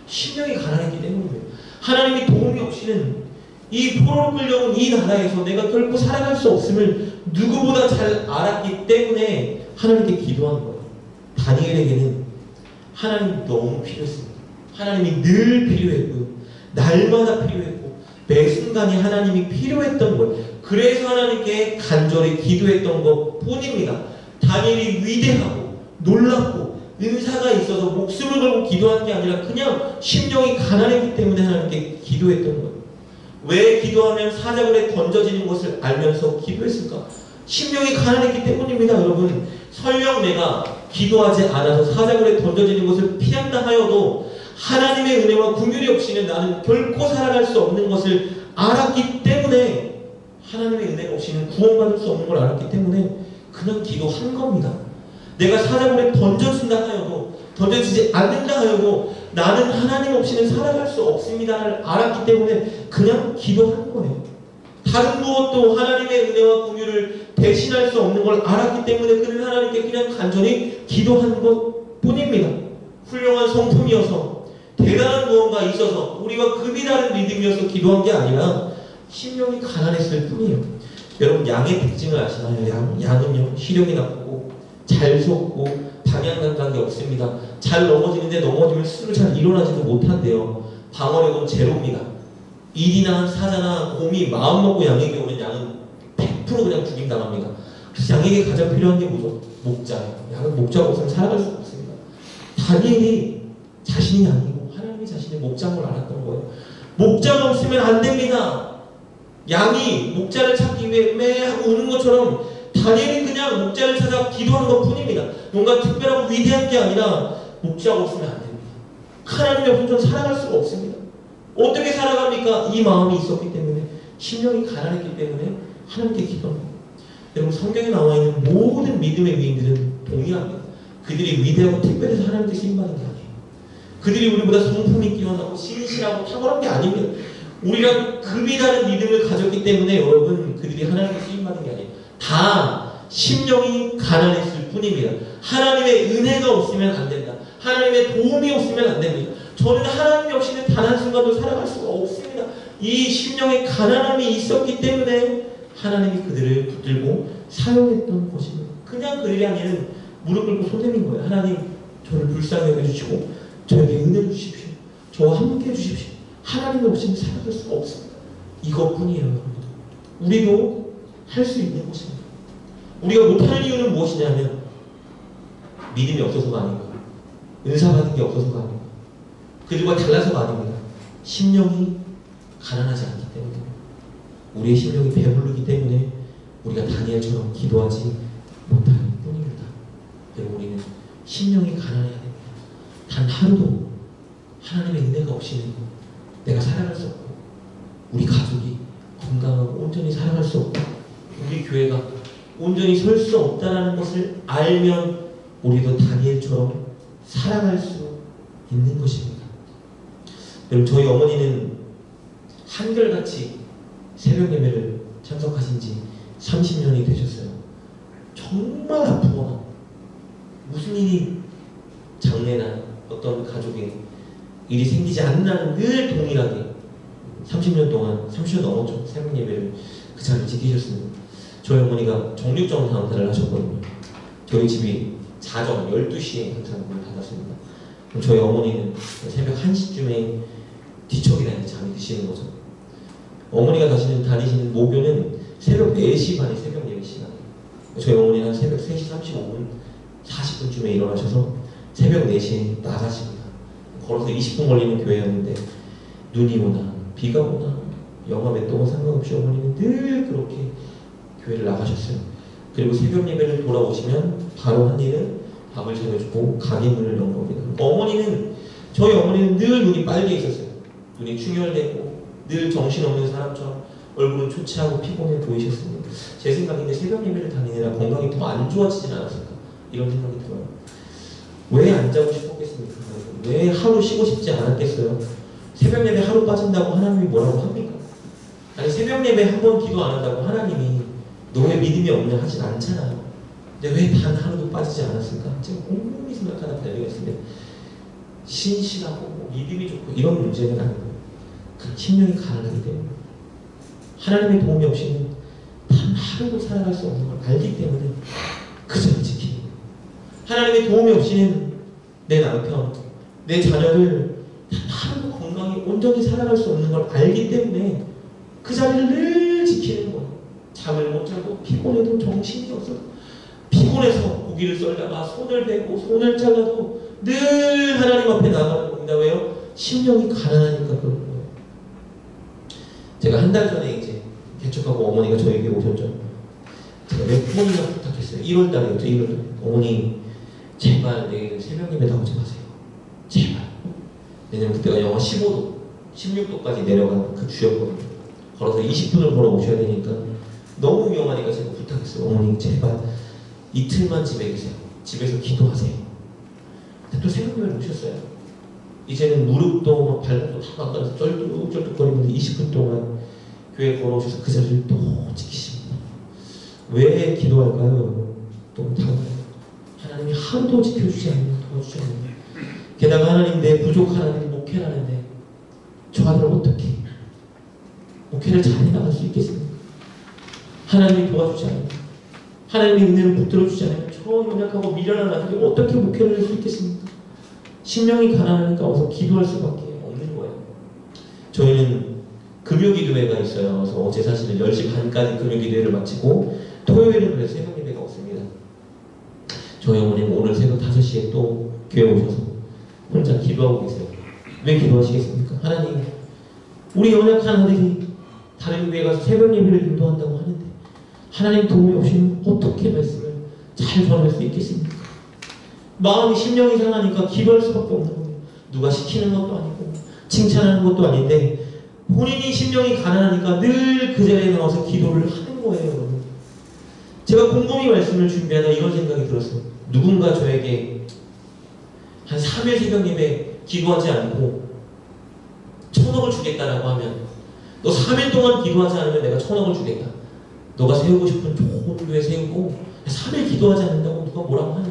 심령이 가난했기 때문입니다. 하나님이 도움이 없이는 이 포로로 끌려온 이 나라에서 내가 결코 살아갈 수 없음을 누구보다 잘 알았기 때문에 하나님께 기도한 거예요. 다니엘에게는 하나님이 너무 필요했습니다. 하나님이 늘 필요했고요. 날마다 필요했고 매 순간에 하나님이 필요했던 거예요. 그래서 하나님께 간절히 기도했던 것 뿐입니다. 다니엘이 위대하고 놀랍고 은사가 있어서 목숨을 걸고 기도한 게 아니라 그냥 심령이 가난했기 때문에 하나님께 기도했던 거예요. 왜 기도하면 사자굴에 던져지는 것을 알면서 기도했을까? 심령이 가난했기 때문입니다. 여러분, 설령 내가 기도하지 않아서 사자굴에 던져지는 것을 피한다 하여도 하나님의 은혜와 긍휼이 없이는 나는 결코 살아갈 수 없는 것을 알았기 때문에, 하나님의 은혜가 없이는 구원받을 수 없는 걸 알았기 때문에 그냥 기도한 겁니다. 내가 사자굴에 던져진다 하여도, 던져지지 않는다 하여도 나는 하나님 없이는 살아갈 수 없습니다를 알았기 때문에 그냥 기도한 거예요. 다른 무엇도 하나님의 은혜와 긍휼을 대신할 수 없는 걸 알았기 때문에 그는 하나님께 그냥 간절히 기도한 것 뿐입니다. 훌륭한 성품이어서, 대단한 무언가 있어서, 우리와 급이 다른 믿음이어서 기도한 게 아니라 심령이 가난했을 뿐이에요. 여러분, 양의 특징을 아시나요? 양은요, 시력이 나쁘고 잘 속고 방향 감각이 없습니다. 잘 넘어지는데 넘어지면 스스로 잘 일어나지도 못한대요. 방어력은 제로입니다. 일이나 사자나 곰이 마음 먹고 양에게 오는 양은 100% 그냥 죽임당합니다. 그래서 양에게 가장 필요한 게 뭐죠? 목자예요. 양은 목자가 없으면 살아갈 수가 없습니다. 다니엘이 자신이 아니고 하나님이 자신의 목자인 걸 알았던 거예요. 목자가 없으면 안 됩니다. 양이 목자를 찾기 위해 매하고 우는 것처럼 다니엘이 그냥 목자를 찾아 기도하는 것 뿐입니다. 뭔가 특별하고 위대한 게 아니라 목자가 없으면 안 됩니다. 하나님이 없으면 전 살아갈 수가 없습니다. 어떻게 살아갑니까? 이 마음이 있었기 때문에, 심령이 가난했기 때문에 하나님께 기도합니다. 여러분, 성경에 나와 있는 모든 믿음의 위인들은 동일합니다. 그들이 위대하고 특별해서 하나님께 쓰임받은 게 아니에요. 그들이 우리보다 성품이 뛰어나고 신실하고 탁월한 게 아닙니다. 우리랑 급이 다른 믿음을 가졌기 때문에 여러분, 그들이 하나님께 쓰임받은 게 아니에요. 다 심령이 가난했을 뿐입니다. 하나님의 은혜가 없으면 안 된다. 하나님의 도움이 없으면 안 됩니다. 저는 하나님이 없이는 단 한순간도 살아갈 수가 없습니다. 이 심령의 가난함이 있었기 때문에 하나님이 그들을 붙들고 사용했던 것입니다. 그냥 그들이 아니라 무릎 꿇고 손 내민 거예요. 하나님, 저를 불쌍히 여겨주시고 저에게 은혜를 주십시오. 저와 함께 해주십시오. 하나님 없이는 살아갈 수가 없습니다. 이것뿐이에요. 여러분. 우리도 할 수 있는 것입니다. 우리가 못하는 이유는 무엇이냐면 믿음이 없어서가 아니고 은사 받은 게 없어서가 아니고 그들과 달라서가 아닙니다. 심령이 가난하지 않기 때문에, 우리의 심령이 배부르기 때문에 우리가 다니엘처럼 기도하지 못하는 뿐입니다. 그리고 우리는 심령이 가난해야 됩니다. 단 하루도 하나님의 은혜가 없이는 내가 살아갈 수 없고, 우리 가족이 건강하고 온전히 살아갈 수 없고, 우리 교회가 온전히 설 수 없다는 것을 알면 우리도 다니엘처럼 살아갈 수 있는 것입니다. 여러분, 저희 어머니는 한결같이 새벽 예배를 참석하신 지 30년이 되셨어요. 정말 아프거나 무슨 일이, 장례나 어떤 가족에 일이 생기지 않는 한은 늘 동일하게 30년 동안, 30년 넘었죠. 새벽 예배를 그 자리를 지키셨습니다. 저희 어머니가 정육점 강사를 하셨거든요. 저희 집이 자정 12시에 항상 문을 닫았습니다. 그럼 저희 어머니는 새벽 1시쯤에 뒤척이라는 잠이 드시는 거죠. 어머니가 다니시는 모교는 새벽 4시 반에 새벽 4시간에 저희 어머니는 한 새벽 3시 35분 40분쯤에 일어나셔서 새벽 4시에 나가십니다. 걸어서 20분 걸리는 교회였는데 눈이 오나 비가 오나 영하 몇 도가 상관없이 어머니는 늘 그렇게 교회를 나가셨어요. 그리고 새벽 예배를 돌아오시면 바로 한 일은 밥을 차려주고 가게 문을 연 겁니다. 저희 어머니는 늘 눈이 빨개 있었어요. 눈이 충혈되고 늘 정신없는 사람처럼 얼굴은 초췌하고 피곤해 보이셨습니다. 제 생각인데 새벽 예배를 다니느라 건강이 더 안 좋아지진 않았을까 이런 생각이 들어요. 왜 안 자고 싶었겠습니까? 왜 하루 쉬고 싶지 않았겠어요? 새벽 예배 하루 빠진다고 하나님이 뭐라고 합니까? 아니 새벽 예배 한 번 기도 안 한다고 하나님이 너 왜 믿음이 없냐 하진 않잖아요. 근데 왜 단 하루도 빠지지 않았을까? 제가 곰곰이 생각하다 발견가 있습니다. 신실하고 믿음이 좋고 이런 문제는 아니고 그 심령이 가난하기 때문에 하나님의 도움이 없이는 단 하루도 살아갈 수 없는 걸 알기 때문에 그 점을 지키는 거예요. 하나님의 도움이 없이는 내 남편, 내 자녀들 단 하루도 건강히 온전히 살아갈 수 없는 걸 알기 때문에 그 자리를 늘 지키는 거예요. 잠을 못 자고 피곤해도 정신이 없어도 피곤해서 고기를 썰다가 손을 베고 손을 잘라도 늘 하나님 앞에 나가는 겁니다. 왜요? 심령이 가난하니까 그런 거예요. 제가 한 달 전에 이제 개척하고 어머니가 저에게 오셨죠. 제가 몇 번이나 부탁했어요. 1월 달이었죠. 1월 달에. 어머니 제발 내일 새벽 예배 나오지 마세요. 제발. 왜냐면 그때가 영하 15도, 16도까지 내려간 그 주였거든요. 걸어서 20분을 걸어 오셔야 되니까 너무 위험하니까 제가 부탁했어요. 어머니 제발 이틀만 집에 계세요. 집에서 기도하세요. 근데 또 새벽 예배를 오셨어요. 이제는 무릎도 막 발목도 다 나가서 쩔뚝쩔뚝거리면서 20분 동안 교회 걸어오셔서 그 자리를 또 지키십니다. 왜 기도할까요? 너무 당연해요. 하나님이 하루도 지켜주지 않는 도와주지 않는 게다가 하나님 내 부족하라는 목회라는데 저 아들 어떻게 목회를 잘 해나갈 수 있겠습니까? 하나님이 도와주지 않으면 하나님의 은혜를 붙들어주지 않으면 저 연약하고 미련한 아들이 어떻게 목회를 할 수 있겠습니까? 심령이 가난하니까 와서 기도할 수밖에 없는 거예요. 저희는 금요기도회가 있어요. 그래서 어제 사실은 10시 반까지 금요기도회를 마치고 토요일은 그래서 새벽 예배가 없습니다. 저희 어머니는 오늘 새벽 5시에 또 교회 오셔서 혼자 기도하고 계세요. 왜 기도하시겠습니까? 하나님, 우리 연약한 아들이 다른 교회 가서 새벽 예배를 인도한다고 하는데 하나님 도움이 없이는 어떻게 말씀을 잘 전할 수 있겠습니까? 마음이 심령이 상하니까 기도할 수밖에 없는 거예요. 누가 시키는 것도 아니고 칭찬하는 것도 아닌데 본인이 심령이 가난하니까 늘 그 자리에 나와서 기도를 하는 거예요. 여러분. 제가 곰곰이 말씀을 준비하다 이런 생각이 들었어요. 누군가 저에게 한 3일 새벽 예배 기도하지 않고 1,000억을 주겠다라고 하면 너 3일 동안 기도하지 않으면 내가 1,000억을 주겠다. 너가 세우고 싶은 좋은 교회 세우고 3일 기도하지 않는다고 누가 뭐라고 하냐.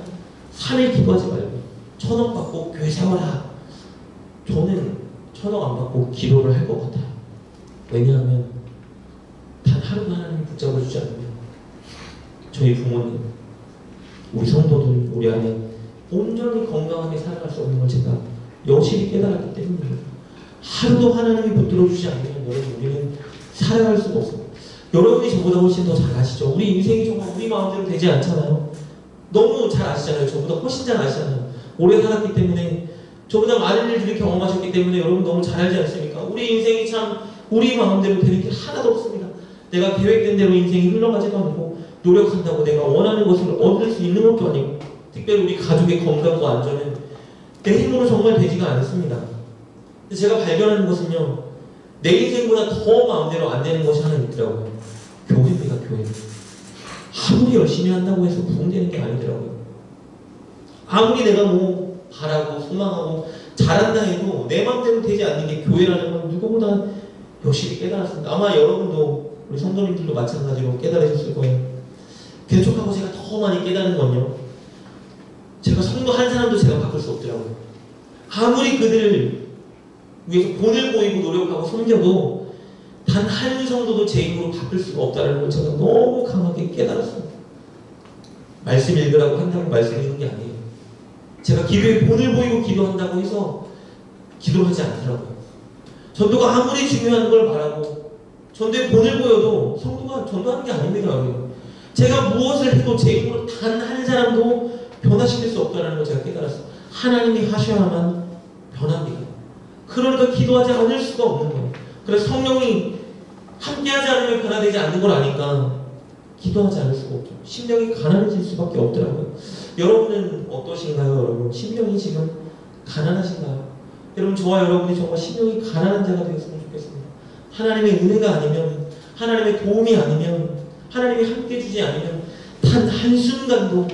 3일 기도하지 말고 1,000억 받고 교회 세워라. 저는 1,000억 안 받고 기도를 할 것 같아요. 왜냐하면 단 하루도 하나님 붙잡아주지 않으면 저희 부모님, 우리 성도들, 우리 아내 온전히 건강하게 살아갈 수 없는 걸 제가 여실히 깨달았기 때문이에요. 하루도 하나님이 붙들어주지 않으면 여러분 우리는 살아갈 수가 없어요. 여러분이 저보다 훨씬 더 잘 아시죠? 우리 인생이 정말 우리 마음대로 되지 않잖아요. 너무 잘 아시잖아요. 저보다 훨씬 잘 아시잖아요. 오래 살았기 때문에 저보다 많은 일들을 경험하셨기 때문에 여러분 너무 잘 알지 않습니까? 우리 인생이 참 우리 마음대로 되는 게 하나도 없습니다. 내가 계획된 대로 인생이 흘러가지도 않고 노력한다고 내가 원하는 것을 얻을 수 있는 것도 아니고 특별히 우리 가족의 건강과 안전은 내 힘으로 정말 되지가 않습니다. 근데 제가 발견하는 것은요. 내 인생보다 더 마음대로 안 되는 것이 하나 있더라고요. 교회입니다. 교회. 아무리 열심히 한다고 해서 부흥되는 게 아니더라고요. 아무리 내가 뭐 바라고 소망하고 잘한다 해도 내 마음대로 되지 않는 게 교회라는 건 누구보다 역시 깨달았습니다. 아마 여러분도 우리 성도님들도 마찬가지로 깨달으셨을 거예요. 개척하고 제가 더 많이 깨달은 건요. 제가 성도 한 사람도 제가 바꿀 수 없더라고요. 아무리 그들을 위해서 본을 보이고 노력하고 섬겨도 단 한 성도도 제 힘으로 바꿀 수가 없다는 걸 제가 너무 강하게 깨달았습니다. 말씀 읽으라고 한다고 말씀 읽는 게 아니에요. 제가 기도에 본을 보이고 기도한다고 해서 기도하지 않더라고요. 전도가 아무리 중요한 걸 말하고 전도에 본을 보여도 성도가 전도하는 게 아닙니다. 여러분. 제가 무엇을 해도 제 힘으로 단 한 사람도 변화시킬 수 없다는 걸 제가 깨달았어요. 하나님이 하셔야만 변합니다. 그러니까 기도하지 않을 수가 없는 거예요. 그래서 성령이 함께하지 않으면 변화되지 않는 걸 아니까 기도하지 않을 수가 없죠. 심령이 가난해질 수밖에 없더라고요. 여러분은 어떠신가요? 여러분 심령이 지금 가난하신가요? 여러분 저와 여러분이 정말 심령이 가난한 자가 되었으면 좋겠습니다. 하나님의 은혜가 아니면, 하나님의 도움이 아니면, 하나님이 함께 주지 않으면 단 한순간도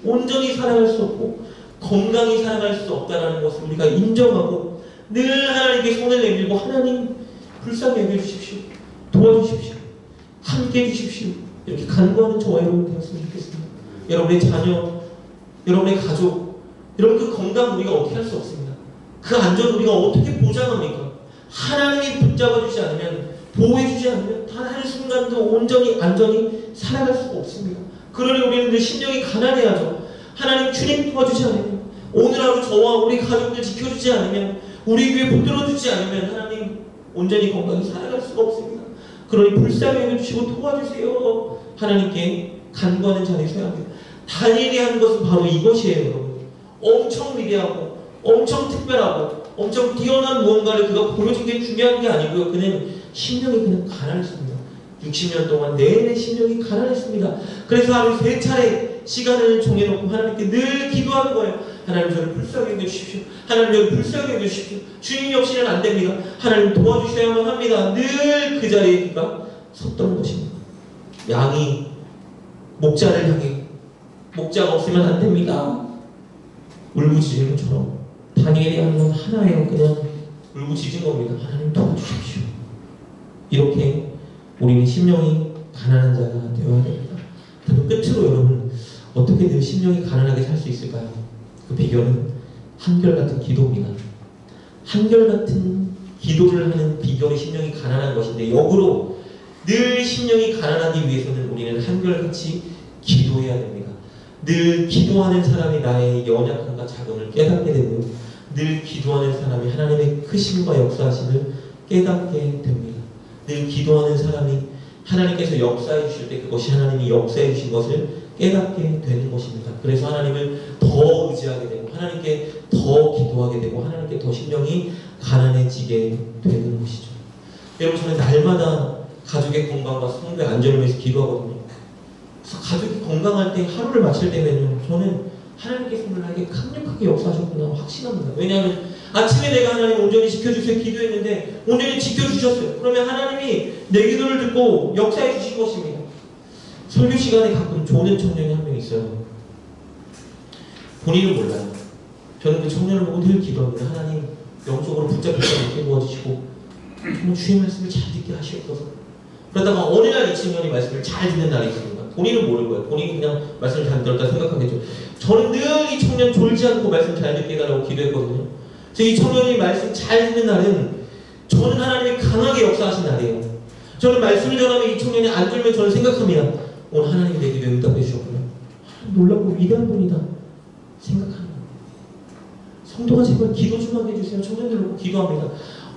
온전히 살아갈 수 없고 건강히 살아갈 수 없다는 것을 우리가 인정하고 늘 하나님께 손을 내밀고 하나님 불쌍히 여겨주십시오. 도와주십시오. 함께 해주십시오. 이렇게 간구하는 저와 여러분 되었으면 좋겠습니다. 여러분의 자녀, 여러분의 가족, 여러분 그 건강 우리가 어떻게 할 수 없습니다. 그 안전 우리가 어떻게 보장합니까? 하나님이 붙잡아 주지 않으면, 보호해 주지 않으면 단 한순간도 온전히 안전히 살아갈 수가 없습니다. 그러니 우리는 늘 심령이 가난해야죠. 하나님 주님 도와주지 않으면, 오늘 하루 저와 우리 가족들 지켜주지 않으면, 우리 교회 붙들어주지 않으면 하나님 온전히 건강히 살아갈 수가 없습니다. 그러니 불쌍히 여겨주시고 도와주세요. 하나님께 간구하는 자리에 서야 합니다. 다니엘이 한 것은 바로 이것이에요. 여러분. 엄청 위대하고 엄청 특별하고 엄청 뛰어난 무언가를 그가 보여준 게 중요한 게 아니고요. 그는 심령이 그냥 가난했습니다. 60년 동안 내내 심령이 가난했습니다. 그래서 하루 3차례 시간을 정해놓고 하나님께 늘 기도하는 거예요. 하나님 저를 불쌍히 여겨주십시오. 하나님 저를 불쌍히 여겨주십시오. 주님 없이는 안 됩니다. 하나님 도와주셔야만 합니다. 늘 그 자리에 그가 섰던 것입니다. 양이 목자를 향해 목자가 없으면 안 됩니다. 울부짖는 것처럼 다니엘이 한 건 하나예요. 그냥 울부짖은 겁니다. 하나님 도와주십시오. 이렇게 우리는 심령이 가난한 자가 되어야 됩니다. 그리고 끝으로 여러분 어떻게 늘 심령이 가난하게 살 수 있을까요? 그 비결은 한결같은 기도입니다. 한결같은 기도를 하는 비결이 심령이 가난한 것인데 역으로 늘 심령이 가난하기 위해서는 우리는 한결같이 기도해야 됩니다. 늘 기도하는 사람이 나의 연약함과 작음을 깨닫게 되고요. 늘 기도하는 사람이 하나님의 크심과 역사하심을 깨닫게 됩니다. 늘 기도하는 사람이 하나님께서 역사해 주실 때 그것이 하나님이 역사해 주신 것을 깨닫게 되는 것입니다. 그래서 하나님을 더 의지하게 되고 하나님께 더 기도하게 되고 하나님께 더 심령이 가난해지게 되는 것이죠. 여러분 저는 날마다 가족의 건강과 성도의 안전을 위해서 기도하거든요. 그래서 가족이 건강할 때 하루를 마칠 때면요 저는 하나님께서 나에게 강력하게 역사하셨구나 확신합니다. 왜냐하면 아침에 내가 하나님 온전히 지켜주세요 기도했는데 온전히 지켜주셨어요. 그러면 하나님이 내 기도를 듣고 역사해 주신 것입니다. 설교 시간에 가끔 조는 청년이 한 명 있어요. 본인은 몰라요. 저는 그 청년을 보고 늘 기도합니다. 하나님 영적으로 붙잡혀서 있게 도와주시고 정말 주의 말씀을 잘 듣게 하시옵소서. 그러다가 어느 날 이 청년이 말씀을 잘 듣는 날이 있습니다. 본인은 모를 거예요. 본인이 그냥 말씀을 잘 들었다 생각하겠죠. 저는 늘 이 청년 졸지 않고 말씀 잘 듣게 해달라고 기도했거든요. 그래서 이 청년이 말씀 잘 듣는 날은 저는 하나님이 강하게 역사하신 날이에요. 저는 말씀을 전하면 이 청년이 안 들면 저는 생각합니다. 오늘 하나님이 내 기도에 응답해 주셨구나. 놀랍고 위대한 분이다 생각하는 거예요. 성도가 제발 기도 좀 하게 해주세요. 청년들 놓고 기도합니다.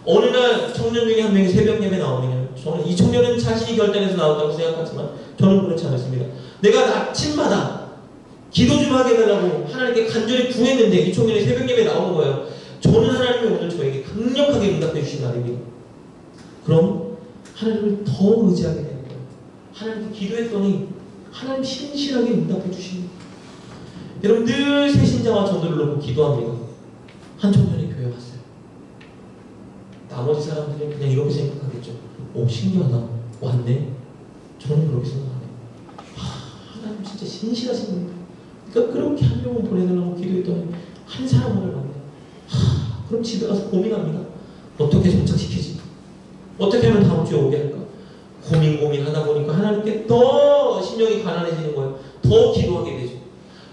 어느 날 청년 중에 한 명이 새벽 예배 나오면 저는 이 청년은 자신이 결단해서 나왔다고 생각하지만 저는 그렇지 않았습니다. 내가 아침마다 기도 좀 하게 해달라고 하나님께 간절히 구했는데 이 청년이 새벽 예배 나오는 거예요. 저는 하나님이 오늘 저에게 강력하게 응답해 주신 날입니다. 그럼 하나님을 더 의지하게 되는 거예요. 하나님께 기도했더니 하나님 신실하게 응답해 주십니다. 여러분 늘 새신자와 전도를 놓고 기도합니다. 한 청년이 교회 왔어요. 나머지 사람들은 그냥 이렇게 생각하겠죠. 오 신기하다. 왔네. 저는 그렇게 생각하네요. 하나님 진짜 신실하신 분이다. 그러니까 그렇게 한 명을 보내달라고 기도했더니 한 사람을 만나요. 그럼 집에 가서 고민합니다. 어떻게 정착시키지? 어떻게 하면 다음 주에 오게 할까? 고민하다 보니까 하나님께 더 심령이 가난해지는 거예요. 더 기도하게 되죠.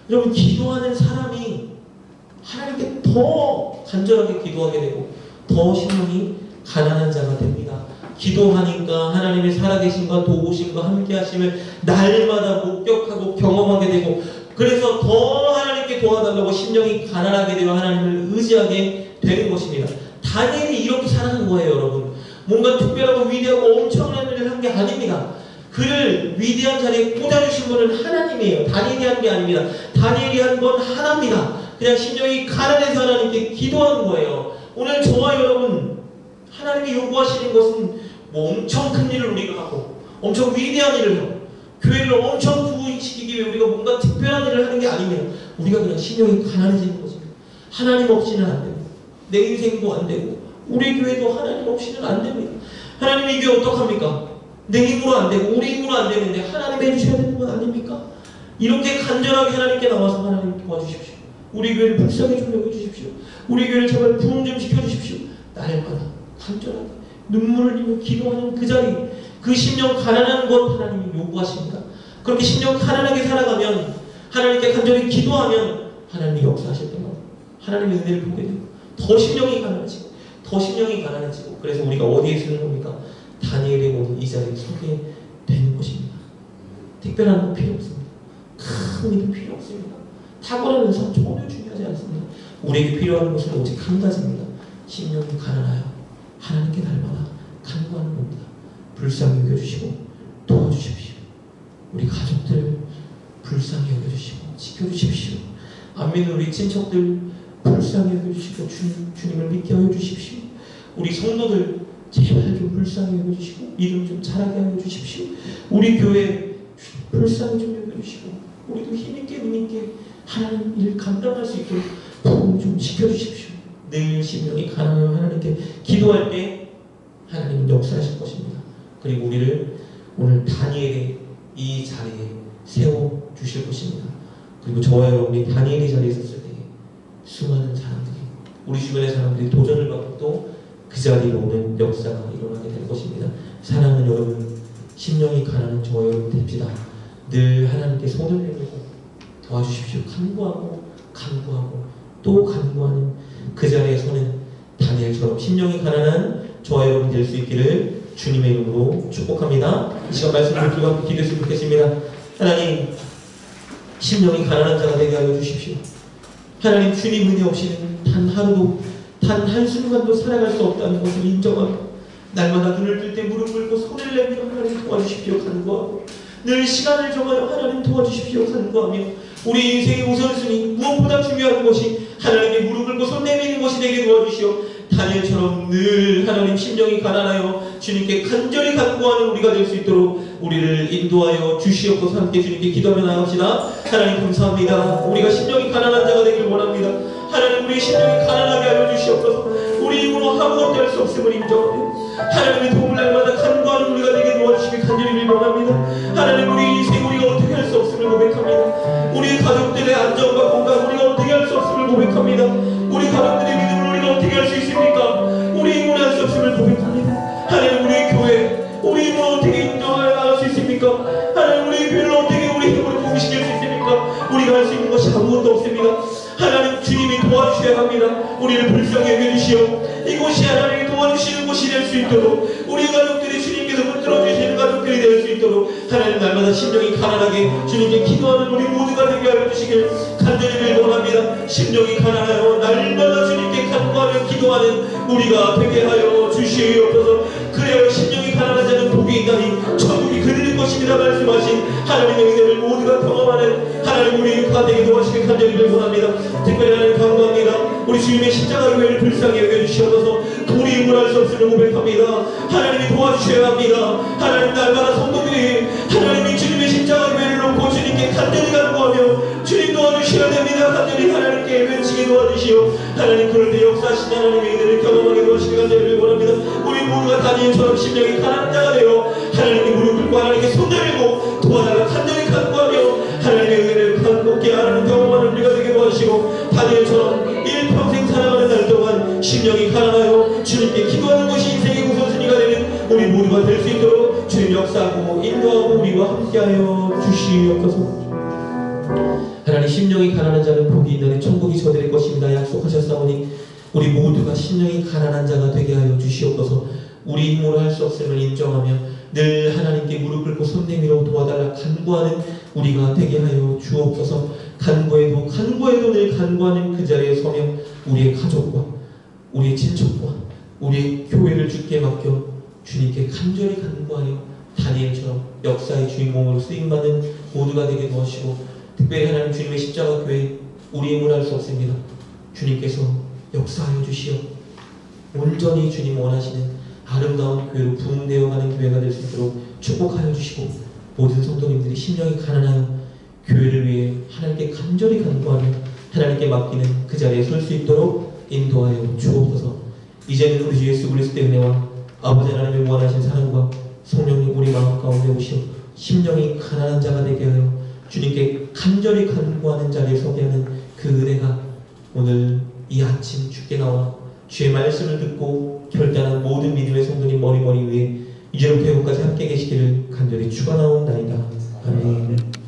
여러분 기도하는 사람이 하나님께 더 간절하게 기도하게 되고 더 심령이 가난한 자가 됩니다. 기도하니까 하나님의 살아계심과 도우심과 함께 하심을 날마다 목격하고 경험하게 되고 그래서 더 하나님께 도와달라고 심령이 가난하게 되어 하나님을 의지하게 되는 것입니다. 다니엘이 이렇게 살아간 거예요, 여러분. 뭔가 특별하고 위대하고 엄청난 일을 한 게 아닙니다. 그를 위대한 자리에 꽂아주신 분은 하나님이에요. 다니엘이 한 게 아닙니다. 다니엘이 한 건 하나입니다. 그냥 심령이 가난해서 하나님께 기도하는 거예요. 오늘 저와 여러분, 하나님이 요구하시는 것은 뭐 엄청 큰 일을 우리가 하고 엄청 위대한 일을 하고 교회를 엄청 부흥시키기 위해 우리가 뭔가 특별한 일을 하는 게 아닙니다. 우리가 그냥 심령이 가난해지는 것입니다. 하나님 없이는 안 됩니다. 내 인생도 안 되고 우리 교회도 하나님 없이는 안 됩니다. 하나님이 이게 어떡합니까? 내 힘으로 안 되고 우리 힘으로 안 되는데 하나님이 해주셔야 되는 건 아닙니까? 이렇게 간절하게 하나님께 나와서 하나님 도와주십시오. 우리 교회를 불쌍히 좀 여겨주십시오. 우리 교회를 제발 부흥 좀 시켜주십시오. 날마다 간절하게 눈물을 흘리며 기도하는 그 자리, 그 심령 가난한 것 하나님이 요구하십니다. 그렇게 심령 가난하게 살아가면, 하나님께 간절히 기도하면 하나님이 역사하실 때마다 하나님의 은혜를 보게 되고 더 심령이 가난해지고 더 심령이 가난해지고, 그래서 우리가 어디에 쓰는 겁니까? 다니엘이 오는 이 자리에 서게 되는 것입니다. 특별한 거 필요 없습니다. 큰 일도 필요 없습니다. 탁월한 은사 전혀 중요하지 않습니다. 우리에게 필요한 것은 오직 한 가지입니다. 심령이 가난하여 하나님께 날마다 간구하는 겁니다. 불쌍히 여겨주시고 도와주십시오. 우리 가족들 불쌍히 여겨주시고 지켜주십시오. 안 믿는 우리 친척들 불쌍히 여겨주시고 주님을 믿게 하여 주십시오. 우리 성도들 제발 좀 불쌍히 여겨주시고 이름 좀 잘하게 하여 주십시오. 우리 교회 불쌍히 좀 여겨주시고 우리도 힘있게 눈있게 하나님 일 감당할 수 있도록 부흥 좀 시켜주십시오. 늘 심령이 가난하여 하나님께 기도할 때 하나님은 역사하실 것입니다. 그리고 우리를 오늘 다니엘의 이 자리에 세워주실 것입니다. 그리고 저와 여러분이 다니엘의 자리에 있었을 때 수많은 사람들이, 우리 주변의 사람들이 도전을 받고 또 그 자리로 오는 역사가 일어나게 될 것입니다. 사랑하는 여러분, 심령이 가난한 저와 여러분 됩시다. 늘 하나님께 손을 내밀고 도와주십시오. 간구하고 또 간구하는 그 자리에 서는 다니엘처럼 심령이 가난한 저와 여러분 될 수 있기를 주님의 이름으로 축복합니다. 이 시간 말씀을 들고 기도했으면 좋겠습니다. 하나님, 심령이 가난한 자가 되게 하여 주십시오. 하나님, 주님 은혜 없이는 단 하루도 단 한순간도 살아갈 수 없다는 것을 인정하고 날마다 눈을 뜰 때 무릎 꿇고 손을 내밀어 하나님 도와주십시오 간구하고 늘 시간을 정하여 하나님 도와주십시오 간구하며 우리 인생의 우선순위 무엇보다 중요한 것이 하나님께 무릎 꿇고 손 내미는 것이 되게 도와주시오. 다니엘처럼 늘 하나님 심령이 가난하여 주님께 간절히 간구하는 우리가 될 수 있도록 우리를 인도하여 주시옵소서. 함께 주님께 기도하며 나갑시다. 하나님 감사합니다. 우리가 심령이 가난한 자가 되길 원합니다. 하나님, 우리 심령이 가난하게 하여 주시옵소서. 우리 힘으로 아무것도 할 수 없음을 인정하며 하나님의 도움을 날마다 간구하는 우리가 되게 도와주시길 간절히 빌원합니다. 하나님, 우리 인생 우리가 어떻게 할 수 없음을 고백합니다. 우리 가족들의 안정과 건강 우리가 어떻게 할 수 없음을 고백합니다. 우리 가족들의 믿음을 우리가 어떻게 할 수 있습니까? 우리 힘으로 할 수 없음을 고백합니다. 하나님, 우리 교회 우리 힘으로 어떻게 인정하여 나갈 수 있습니까? 하나님, 우리 교회를 어떻게 우리 힘으로 부흥시킬 수 있습니까? 우리가 할 수 있는 것이 아무것도 없습니다. 하나님, 주님이 도와주셔야 합니다. 우리를 불쌍히 여겨주시오. 이곳이 하나님이 도와주시는 곳이 될 수 있도록 우리 가족들이 주님께서 붙들어주시는 가족들이 될 수 있도록 하나님 날마다 심령이 가난하게 주님께 기도하는 우리 모두가 되게 하여 주시길 간절히 원합니다. 심령이 가난하여 날마다 주님께 간구하며 기도하는 우리가 되게 하여 주시옵소서. 그래야 심령이 가난한 자는 복이 있나니 천국이 그들의 것입니다 말씀하신 하나님의 은혜를 모두가 경험하는 하나님 우리가 되게 도와주시길 간절히 원합니다. 특별히 하나님 감사합니다. 우리 주님의 십자가 교회를 불쌍히 여겨주시옵소서. 우리 힘을 할 수 없음을 고백합니다. 하나님이 도와주셔야 합니다. 하나님 날마다 성도들이 하나님이 주님의 십자가 교회를 놓고 주님께 간절히 간구하며 주님 도와주셔야 됩니다. 간절히 하나님께 외치게 도와주시오. 하나님, 그럴 때 역사하신 하나님의 은혜를 경험하게 도와주시길 간절히 원합니다. 우리 모두가 다니엘처럼 심령이 가난한 자가 되어 하나님께 무릎 꿇고 하나님께 손 내밀고 도와달라 간절히 간구하며 하나님의 은혜를 간곡히 하나님 경험하는 우리가 되게 도와주시고 다니엘처럼 일평생 살아가는 날 동안 심령이 가난하여 주님께 기도하는 것이 인생의 우선순위가 되는 우리 모두가 될 수 있도록 주님 역사하고 인도하고 우리와 함께하여 주시옵소서. 하나님, 심령이 가난한 자는 복이 있나니 천국이 저들의 것입니다 약속하셨사오니 우리 모두가 심령이 가난한 자가 되게 하여 주시옵소서. 우리 힘으로 할 수 없음을 인정하며 늘 하나님께 무릎 꿇고 손 내밀어 도와달라 간구하는 우리가 되게 하여 주옵소서. 간구에도 늘 간구하는 그 자리에 서며 우리의 가족과 우리의 친척과 우리의 교회를 주께 맡겨 주님께 간절히 간구하여 다니엘처럼 역사의 주인공으로 쓰임받는 모두가 되게 도와주시고, 특별히 하나님 주님의 십자가 교회 우리 힘을 할 수 없습니다. 주님께서 역사하여 주시어 온전히 주님 원하시는 아름다운 교회로 부흥되어가는 교회가 될 수 있도록 축복하여 주시고, 모든 성도님들이 심령이 가난하여 교회를 위해 하나님께 간절히 간구하며 하나님께 맡기는 그 자리에 설 수 있도록 인도하여 주옵소서. 이제는 우리 주 예수 그리스도의 은혜와 아버지 하나님의 무한하신 사랑과 성령님 우리 마음 가운데 오시어 심령이 가난한 자가 되게 하여 주님께 간절히 간구하는 자리에 서게 하는 그 은혜가 오늘 이 아침 주께 나와 주의 말씀을 듣고 결단한 모든 믿음의 성도님 머리 위에 이제로부터 영원까지 함께 계시기를 간절히 축원하옵나이다. 아멘.